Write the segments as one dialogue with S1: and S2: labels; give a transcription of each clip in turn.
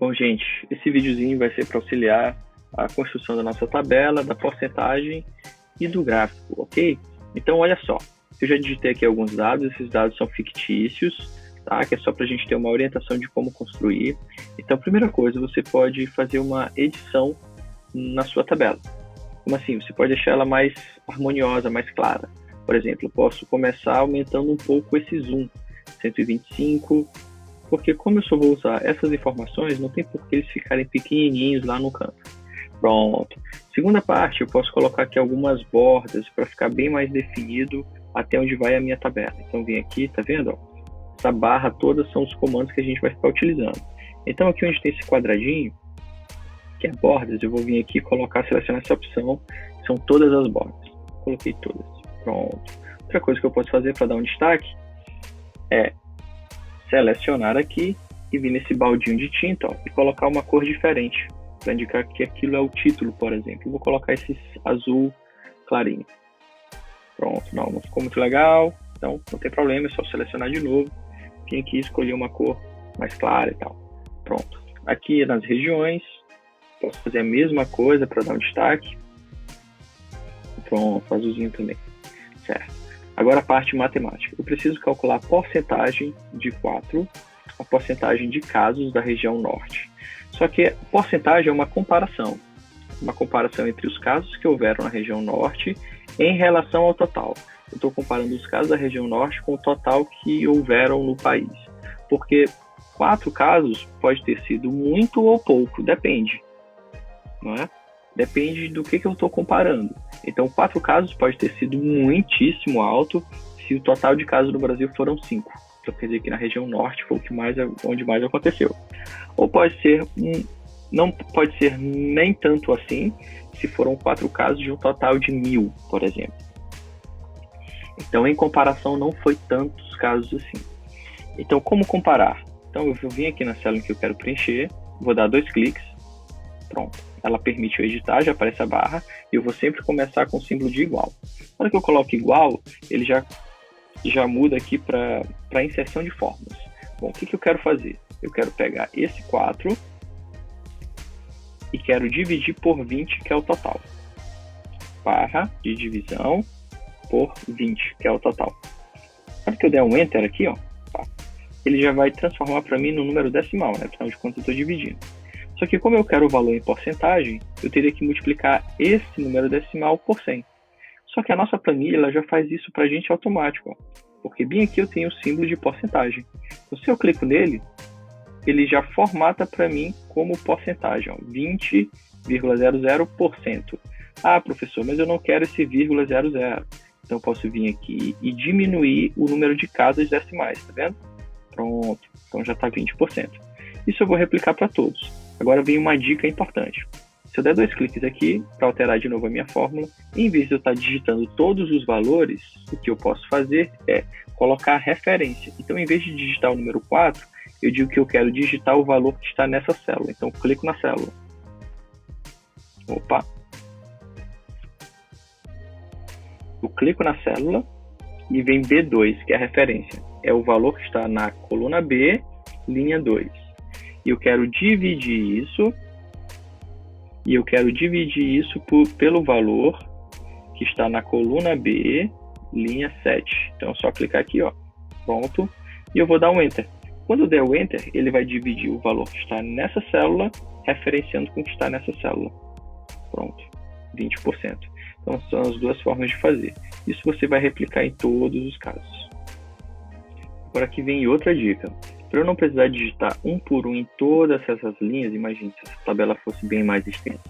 S1: Bom, gente, esse videozinho vai ser para auxiliar a construção da nossa tabela, da porcentagem e do gráfico, ok? Então, olha só, eu já digitei aqui alguns dados, esses dados são fictícios, tá? Que é só para a gente ter uma orientação de como construir. Então, primeira coisa, você pode fazer uma edição na sua tabela. Como assim? Você pode deixar ela mais harmoniosa, mais clara. Por exemplo, eu posso começar aumentando um pouco esse zoom, 125, porque como eu só vou usar essas informações, não tem por que eles ficarem pequenininhos lá no canto. Pronto. Segunda parte, eu posso colocar aqui algumas bordas para ficar bem mais definido até onde vai a minha tabela. Então, vem aqui, tá vendo? Essa barra toda são os comandos que a gente vai ficar utilizando. Então, aqui onde tem esse quadradinho, que é bordas, eu vou vir aqui e selecionar essa opção, que são todas as bordas. Coloquei todas. Pronto. Outra coisa que eu posso fazer para dar um destaque é selecionar aqui e vir nesse baldinho de tinta, ó, e colocar uma cor diferente, para indicar que aquilo é o título, por exemplo. Eu vou colocar esse azul clarinho. Pronto, não ficou muito legal, então não tem problema, é só selecionar de novo. Vim aqui escolher uma cor mais clara e tal. Pronto. Aqui nas regiões, posso fazer a mesma coisa para dar um destaque. Pronto, azulzinho também. Certo. Agora a parte matemática. Eu preciso calcular a porcentagem de 4, a porcentagem de casos da região norte. Só que a porcentagem é uma comparação entre os casos que houveram na região norte em relação ao total. Eu estou comparando os casos da região norte com o total que houveram no país. Porque 4 casos pode ter sido muito ou pouco, depende. Não é? Depende do que eu estou comparando. Então, 4 casos pode ter sido muitíssimo alto se o total de casos no Brasil foram 5. Então, quer dizer que na região norte foi onde mais aconteceu. Ou pode ser, não pode ser nem tanto assim, se foram 4 casos de um total de 1.000, por exemplo. Então, em comparação, não foi tantos casos assim. Então, como comparar? Então, eu vim aqui na célula que eu quero preencher, vou dar 2 cliques, pronto. Ela permite eu editar, já aparece a barra, e eu vou sempre começar com o símbolo de igual. Na hora que eu coloco igual, ele já muda aqui para inserção de fórmulas. Bom, o que eu quero fazer? Eu quero pegar esse 4 e quero dividir por 20, que é o total. Barra de divisão por 20, que é o total. Na hora que eu der um Enter aqui, ó, ele já vai transformar para mim no número decimal, né? Afinal de contas, eu estou dividindo. Só que como eu quero o valor em porcentagem, eu teria que multiplicar esse número decimal por 100. Só que a nossa planilha ela já faz isso para a gente automático, ó, porque bem aqui eu tenho o símbolo de porcentagem. Então, se eu clico nele, ele já formata para mim como porcentagem, 20,00%. Ah, professor, mas eu não quero esse vírgula 00. Então, eu posso vir aqui e diminuir o número de casas decimais, tá vendo? Pronto, então já está 20%. Isso eu vou replicar para todos. Agora vem uma dica importante. Se eu der 2 cliques aqui, para alterar de novo a minha fórmula, em vez de eu estar digitando todos os valores, o que eu posso fazer é colocar a referência. Então, em vez de digitar o número 4, eu digo que eu quero digitar o valor que está nessa célula. Então, eu clico na célula. Opa! Eu clico na célula e vem B2, que é a referência. É o valor que está na coluna B, linha 2. E eu quero dividir isso, pelo valor que está na coluna B, linha 7. Então, é só clicar aqui, ó, pronto, e eu vou dar um Enter. Quando eu der o Enter, ele vai dividir o valor que está nessa célula, referenciando com o que está nessa célula. Pronto, 20%. Então, são as duas formas de fazer. Isso você vai replicar em todos os casos. Agora aqui vem outra dica. Para eu não precisar digitar um por um em todas essas linhas, imagine se essa tabela fosse bem mais extensa.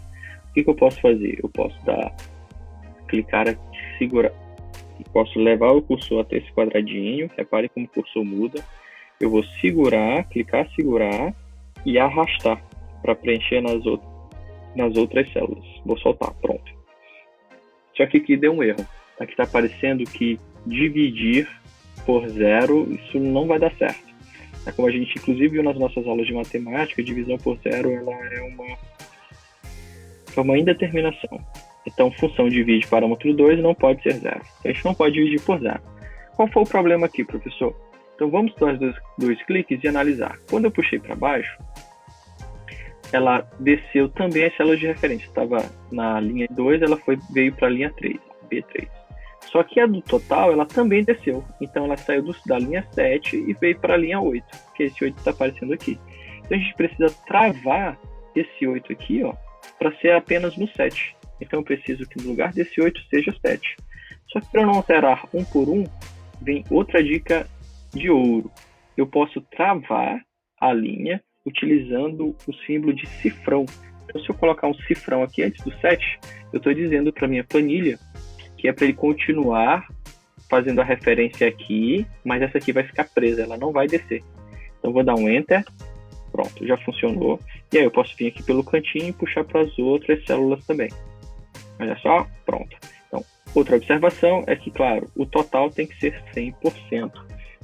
S1: O que eu posso fazer? Eu posso clicar aqui, segurar, posso levar o cursor até esse quadradinho, repare como o cursor muda. Eu vou clicar segurar e arrastar para preencher nas outras células. Vou soltar, pronto. Só que aqui deu um erro. Aqui está aparecendo que dividir por 0, isso não vai dar certo. É como a gente inclusive viu nas nossas aulas de matemática, divisão por 0 ela é uma indeterminação. Então, função divide parâmetro 2 não pode ser 0. A gente não pode dividir por 0. Qual foi o problema aqui, professor? Então, vamos dar dois cliques e analisar. Quando eu puxei para baixo, ela desceu também as células de referência. Estava na linha 2, ela veio para a linha 3, B3. Só que a do total, ela também desceu. Então, ela saiu da linha 7 e veio para a linha 8, que esse 8 está aparecendo aqui. Então, a gente precisa travar esse 8 aqui, ó, para ser apenas no 7. Então, eu preciso que no lugar desse 8 seja 7. Só que para não alterar um por um, vem outra dica de ouro. Eu posso travar a linha utilizando o símbolo de cifrão. Então, se eu colocar um cifrão aqui antes do 7, eu estou dizendo para a minha planilha que é para ele continuar fazendo a referência aqui, mas essa aqui vai ficar presa, ela não vai descer. Então, vou dar um Enter. Pronto, já funcionou. E aí eu posso vir aqui pelo cantinho e puxar para as outras células também. Olha só, pronto. Então, outra observação é que, claro, o total tem que ser 100%.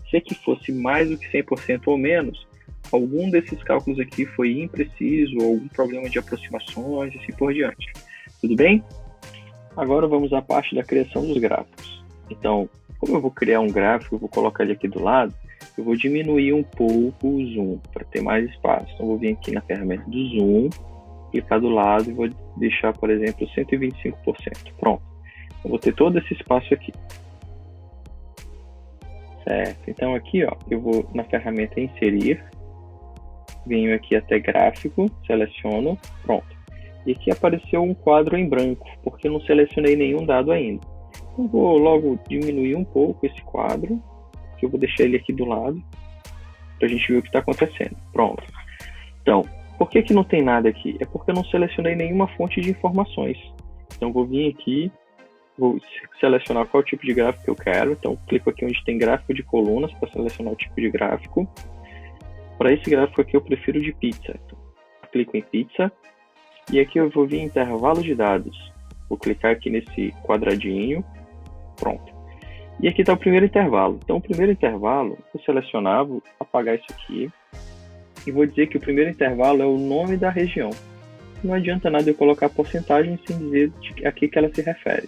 S1: Se aqui fosse mais do que 100% ou menos, algum desses cálculos aqui foi impreciso, ou algum problema de aproximações e assim por diante. Tudo bem? Agora vamos à parte da criação dos gráficos. Então, como eu vou criar um gráfico, eu vou colocar ele aqui do lado, eu vou diminuir um pouco o zoom para ter mais espaço. Então, eu vou vir aqui na ferramenta do zoom, clicar do lado e vou deixar, por exemplo, 125%. Pronto. Eu vou ter todo esse espaço aqui. Certo. Então, aqui, ó, eu vou na ferramenta inserir, venho aqui até gráfico, seleciono, pronto. E aqui apareceu um quadro em branco, porque eu não selecionei nenhum dado ainda. Eu vou logo diminuir um pouco esse quadro, que eu vou deixar ele aqui do lado, para a gente ver o que está acontecendo. Pronto. Então, por que não tem nada aqui? É porque eu não selecionei nenhuma fonte de informações. Então, vou vir aqui, vou selecionar qual tipo de gráfico que eu quero. Então, clico aqui onde tem gráfico de colunas, para selecionar o tipo de gráfico. Para esse gráfico aqui, eu prefiro de pizza. Então, clico em pizza. E aqui eu vou vir em intervalo de dados. Vou clicar aqui nesse quadradinho. Pronto. E aqui está o primeiro intervalo. Então, o primeiro intervalo, vou selecionar, vou apagar isso aqui. E vou dizer que o primeiro intervalo é o nome da região. Não adianta nada eu colocar porcentagem sem dizer a que ela se refere.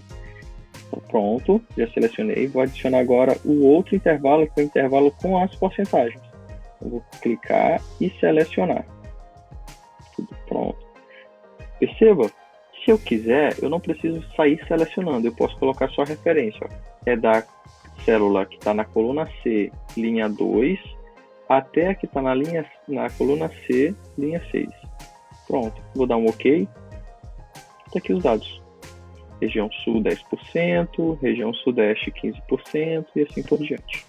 S1: Então, pronto, já selecionei. Vou adicionar agora o outro intervalo, que é o intervalo com as porcentagens. Eu vou clicar e selecionar. Tudo pronto. Perceba, se eu quiser, eu não preciso sair selecionando, eu posso colocar só a referência. Ó. É da célula que está na coluna C, linha 2, até a que está na coluna C, linha 6. Pronto, vou dar um OK. Está aqui os dados. Região Sul 10%, região Sudeste 15% e assim por diante.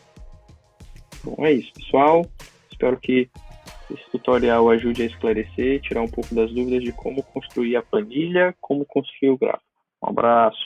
S1: Bom, é isso, pessoal. Espero que esse tutorial ajude a esclarecer, tirar um pouco das dúvidas de como construir a planilha, como construir o gráfico. Um abraço.